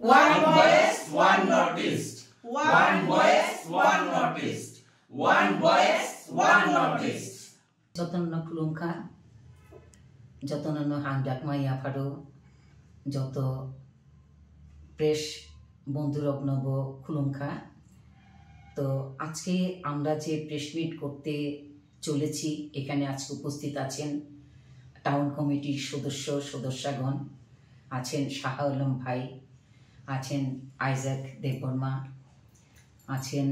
One voice, one noticed. One voice, one noticed. One voice, one noticed. যতন খুলুমখা যতন হান্ডাক মাইয়া ফারো যত প্রেস বন্ধুর অবনব খুলুমখা। তো আজকে আমরা যে প্রেস মিট করতে চলেছি, এখানে আজকে উপস্থিত আছেন টাউন কমিটির সদস্যগণ, আছেন শাহ আলম ভাই, আছেন আইজাক দেববর্মা, আছেন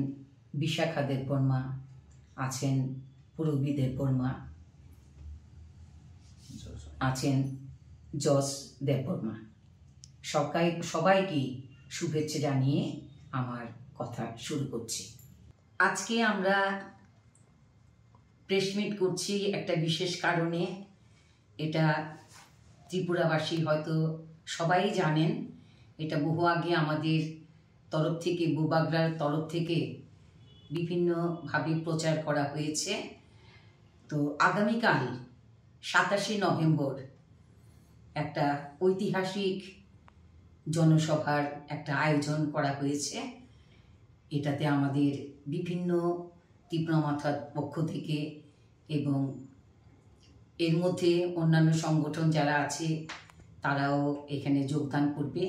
বিশাখা দেববর্মা, আছেন পুরবী দেববর্মা, আছেন জস দেববর্মা। সবাইকে শুভেচ্ছা জানিয়ে আমার কথা শুরু করছি। আজকে আমরা প্রেস মিট করছি একটা বিশেষ কারণে। এটা ত্রিপুরাবাসী হয়তো সবাই জানেন, এটা বহু আগে আমাদের তরফ থেকে, বুবাগরার তরফ থেকে বিভিন্নভাবে প্রচার করা হয়েছে। তো আগামীকাল 27 নভেম্বর একটা ঐতিহাসিক জনসভার একটা আয়োজন করা হয়েছে। এটাতে আমাদের বিভিন্ন তীব্রমাথার পক্ষ থেকে এবং এর মধ্যে অন্যান্য সংগঠন যারা আছে তারাও এখানে যোগদান করবে।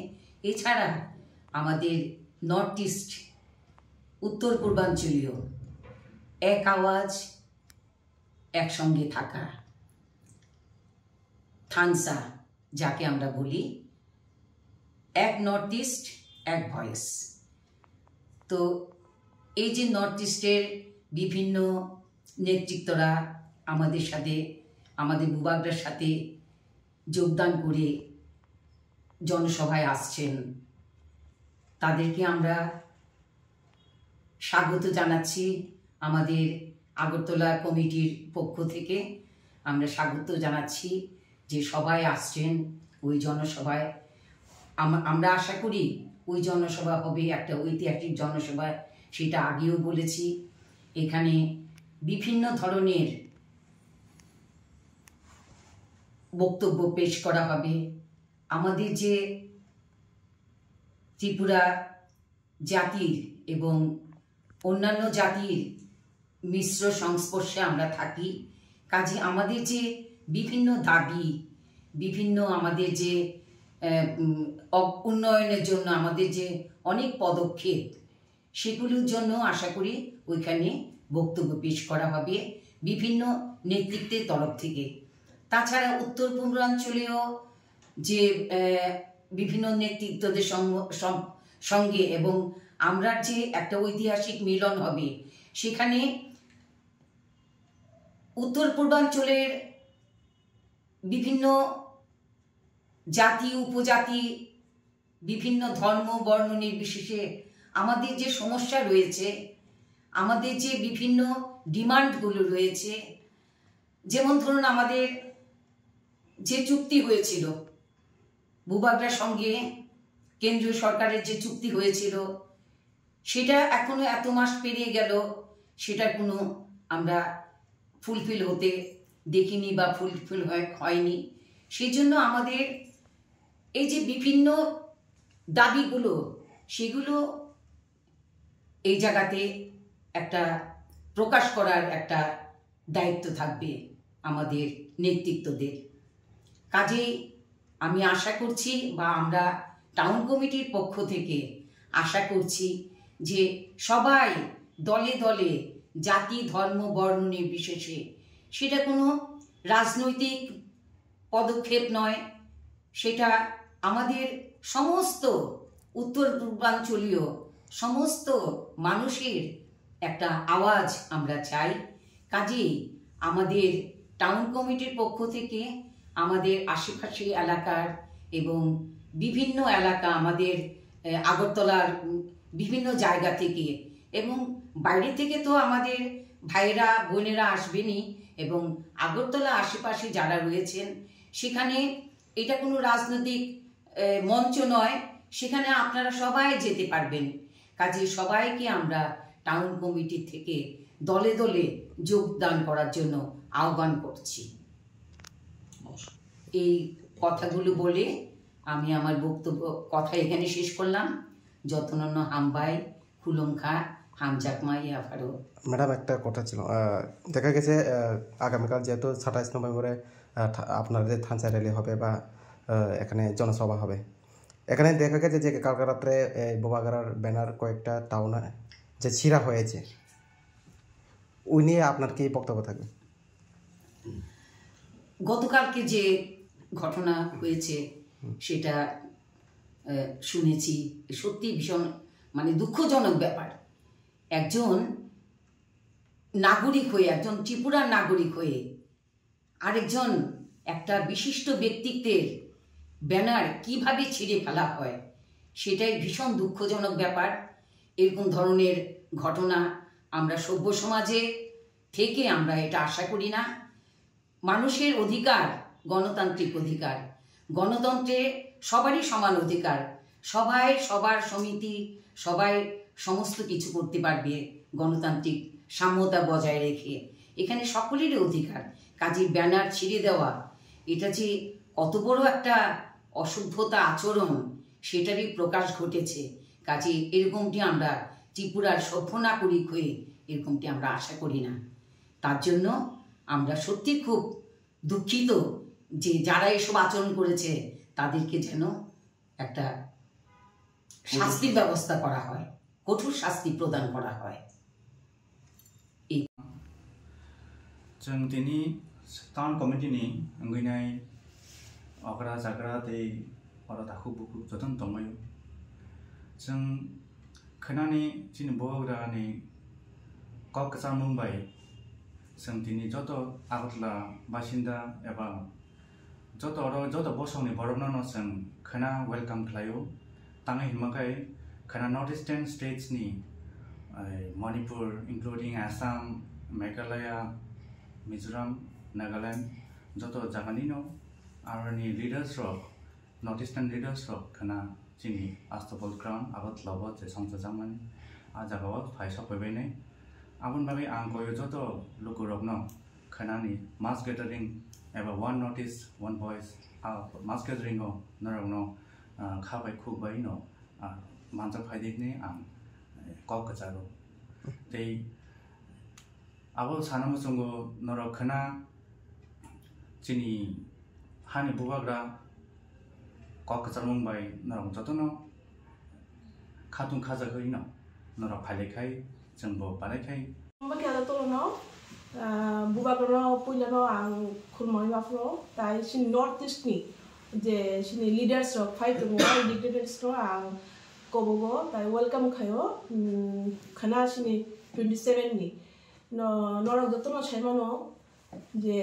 এছাড়া আমাদের নর্থ ইস্ট, উত্তর পূর্বাঞ্চলীয় এক আওয়াজ একসঙ্গে থাকা, থানসা যাকে আমরা বলি, এক নর্থ ইস্ট এক ভয়েস। তো এই যে নর্থ ইস্টের বিভিন্ন নেতৃত্বরা আমাদের সাথে, আমাদের বুবাগরার সাথে যোগদান করে জনসভায় আসছেন, তাদেরকে আমরা স্বাগত জানাচ্ছি। আমাদের আগরতলা কমিটির পক্ষ থেকে আমরা স্বাগত জানাচ্ছি যে সবাই আসছেন ওই জনসভায়। আমরা আশা করি ওই জনসভা হবে একটা ঐতিহাসিক জনসভা, সেটা আগেও বলেছি। এখানে বিভিন্ন ধরনের বক্তব্য পেশ করা হবে। আমাদের যে ত্রিপুরা জাতির এবং অন্যান্য জাতির মিশ্র সংস্পর্শে আমরা থাকি, কাজে আমাদের যে বিভিন্ন দাবি, বিভিন্ন আমাদের যে উন্নয়নের জন্য আমাদের যে অনেক পদক্ষেপ, সেগুলোর জন্য আশা করি ওইখানে বক্তব্য পেশ করা হবে বিভিন্ন নেতৃত্বের তরফ থেকে। তাছাড়া উত্তর পূর্বাঞ্চলীয় যে বিভিন্ন নেতৃত্বদের সঙ্গে এবং আমরা যে একটা ঐতিহাসিক মিলন হবে, সেখানে উত্তর পূর্বাঞ্চলের বিভিন্ন জাতি, উপজাতি, বিভিন্ন ধর্ম বর্ণ নির্বিশেষে আমাদের যে সমস্যা রয়েছে, আমাদের যে বিভিন্ন ডিমান্ডগুলো রয়েছে, যেমন ধরুন আমাদের যে চুক্তি হয়েছিল বুবাগরার সঙ্গে, কেন্দ্রীয় সরকারের যে চুক্তি হয়েছিল, সেটা এখনো এত মাস পেরিয়ে গেল, সেটা কোনো আমরা ফুলফিল হতে দেখিনি বা ফুলফিল হয়নি। সেই জন্য আমাদের এই যে বিভিন্ন দাবিগুলো, সেগুলো এই জায়গাতে একটা প্রকাশ করার একটা দায়িত্ব থাকবে আমাদের নেতৃত্বদের। কাজেই আমি আশা করছি, বা আমরা টাউন কমিটির পক্ষ থেকে আশা করছি যে সবাই দলে দলে, জাতি ধর্ম বর্ণ নির্বিশেষে, সেটা কোনো রাজনৈতিক পদক্ষেপ নয়, সেটা আমাদের সমস্ত উত্তর পূর্বাঞ্চলীয় সমস্ত মানুষের একটা আওয়াজ আমরা চাই। কাজেই আমাদের টাউন কমিটির পক্ষ থেকে আমাদের আশেপাশে এলাকার এবং বিভিন্ন এলাকা, আমাদের আগরতলার বিভিন্ন জায়গা থেকে এবং বাইরে থেকে তো আমাদের ভাইয়েরা বোনেরা আসবেনই, এবং আগরতলা আশেপাশে যারা রয়েছেন, সেখানে এটা কোনো রাজনৈতিক মঞ্চ নয়, সেখানে আপনারা সবাই যেতে পারবেন। কাজে সবাইকে আমরা টাউন কমিটি থেকে দলে দলে যোগদান করার জন্য আহ্বান করছি। এই কথাগুলো বলে আমি আমার বক্তব্য কথা এখানে শেষ করলাম। যতনন্য হামবাই খুলুমখা হামজাকমাই আফারো। ম্যাডাম একটা কথা ছিল, দেখা গেছে আগামীকাল যেহেতু 27 নভেম্বরে আপনাদের থানচা র্যালি হবে বা এখানে জনসভা হবে, এখানে দেখা গেছে যে কালকে রাত্রে বোবাগাড়ার ব্যানার কয়েকটা টাউনে যে ছিঁড়া হয়েছে, ওই নিয়ে আপনার কি বক্তব্য থাকবে? গতকালকে যে ঘটনা হয়েছে সেটা শুনেছি, সত্যি ভীষণ মানে দুঃখজনক ব্যাপার। একজন নাগরিক হয়ে, একজন ত্রিপুরার নাগরিক হয়ে আরেকজন একটা বিশিষ্ট ব্যক্তিত্বের ব্যানার কিভাবে ছিঁড়ে ফেলা হয়, সেটাই ভীষণ দুঃখজনক ব্যাপার। এরকম ধরনের ঘটনা আমরা সভ্য সমাজে থেকে আমরা এটা আশা করি না। মানুষের অধিকার গণতান্ত্রিক অধিকার, গণতন্ত্রে সবারই সমান অধিকার, সবাই সবার সমিতি সবাই সমস্ত কিছু করতে পারবে গণতান্ত্রিক সাম্যতা বজায় রেখে, এখানে সকলেরই অধিকার। কাজে ব্যানার ছিঁড়ে দেওয়া এটা যে কত বড় একটা অসভ্যতা আচরণ সেটারই প্রকাশ ঘটেছে। কাজে এরকমটি আমরা ত্রিপুরার সভ্য নাগরিক হয়ে এরকমটি আমরা আশা করি না। তার জন্য আমরা সত্যি খুব দুঃখিত যে যারা এসব আচরণ করেছে তাদেরকে যেন একটা শাস্তির ব্যবস্থা করা হয়, কঠোর শাস্তি প্রদান করা হয়। जों दिनै टाउन कमिटिनि गैनाय अग्रा जाग्रा दै अरा दाखु बुखु जतन दंबायो। जों खोनानि जोंनि बर'ग्रानि क'क्राझार मुम्बाइ जों दिनै जत' आगरतला बासिन्दा एबा जत' बसंनि बर'फोरनाव जों खोना वेलकाम खालायो। ताङै हिमाखाय खोना north eastern स्टेट्सनि Manipur including Assam, Meghalaya, Mizoram, Nagaland जत जागानि न आरनि लीडर्स रक नॉर्थ ईस्टार्न लीडर्स रक खना जिनि आस्तबल ग्राउंड आगरतलाव जे संसाजामानि आ जागाव फाइसा फैबायनै आबन बागै आं गयो जत लोगो रक न खनानि मास गैदारिं एबा one North East one voice मास गैदारिं न नरक न खाबाय खुबाय न मानजा फाइदिकनि आं क'क्राझारो दै आबो सानामो जोंगो नरक खना जिनि हानि बुबाग्रा क'क्राझार मुम्बाइ नरक जतन खातुन खाजाखै न नरक फाइलेखाय जोंबो बानायखाय Mbak ada tolong no, bubagrono punya ang kurmai mafro, tai sin North East ni, je sini leaders ro fight to war dictators ro ang kobogo, tai welcome kayo, khana sini 27 ni, no norok joto no chema no, je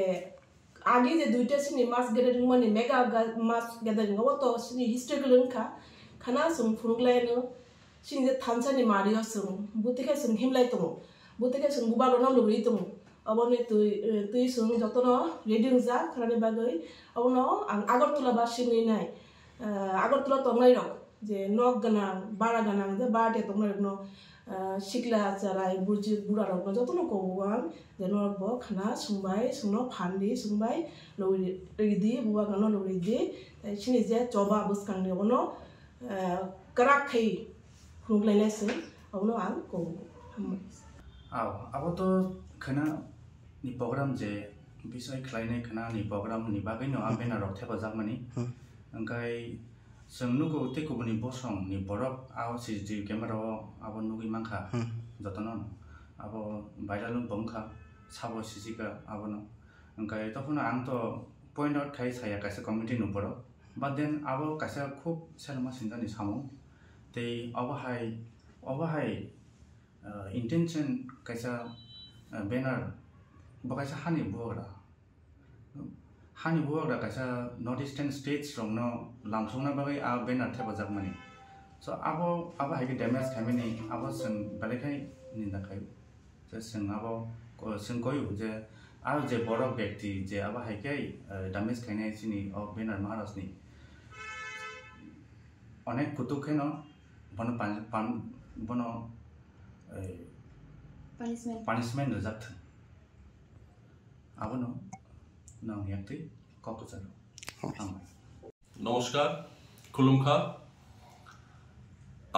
agi je duita sini mass gathering mani mega mass gathering go to sini historical ka, khana sum furuglai no, sini je thansa ni mario sum, butika sum himlai tomo. Butika sung bubagrono lugri tomo. Abone tui sung jotono ready za kharani bagai. Abono ang Agartala basini nai. Agartala tongai rok. Je nok ganang, bara ganang je barate tongai rok no. Sikla jarai burji bura rok no jotono kobuang. Je norok bo khana sungbai sungno phandi sungbai lugri bubagrono lugri di. Sini je coba buskang ni abono karak khai hunglai nesing. Abono ang kobu. अब तो खना नि programme जे बिसय खलायनाय खना नि programme नि बागै न आबेना रखथे बजाकमानि अंकाय जों नुगो तेकुबनि बसं नि बरफ आव सिजि क्यामेरा अब नुगि मांखा जतन अब भाइराल बंखा साबो सिजिका आबन अंकाय तफुना आं तो पॉइंट आउट खाय साया कासे कमिटि नुपर बट देन अब कासे खूब सेलमा सिनजानि सामो ते अब हाय intention kaisa banner bakaisa hani buagra kaisa north eastern states rong no lamsongna bagai a banner theba jakmani so abo haike damage khamini abo sing balekai ninda khai so sing abo sing koyu je ar je borok byakti je abo haike damage khainai sini o banner maharasni onek kutuk kheno bono punishment result আবনো নাও ইয়াতে কক্সবাজার নমস্কার খুলুমখা,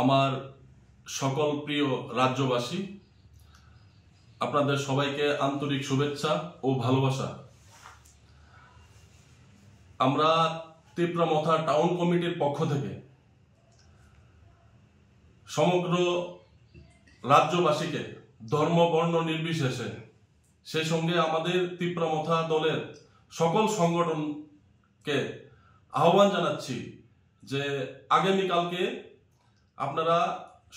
আমার সকল প্রিয় রাজ্যবাসী, আপনাদের সবাইকে আন্তরিক শুভেচ্ছা ও ভালোবাসা। আমরা তিপ্রামথা টাউন কমিটির পক্ষ থেকে সমগ্র রাজ্যবাসীকে ধর্ম বর্ণ নির্বিশেষে, সেই সঙ্গে আমাদের তিপ্রামথা দলের সকল সংগঠনকে আহ্বান জানাচ্ছি যে আগামীকালকে আপনারা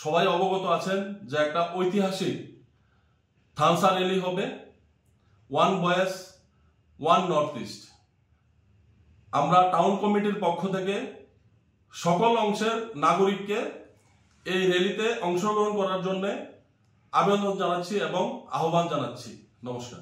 সবাই অবগত আছেন যে একটা ঐতিহাসিক থানসা র্যালি হবে, one voice one north east. আমরা টাউন কমিটির পক্ষ থেকে সকল অংশের নাগরিককে এই র্যালিতে অংশগ্রহণ করার জন্য আবেদন জানাচ্ছি এবং আহ্বান জানাচ্ছি। নমস্কার।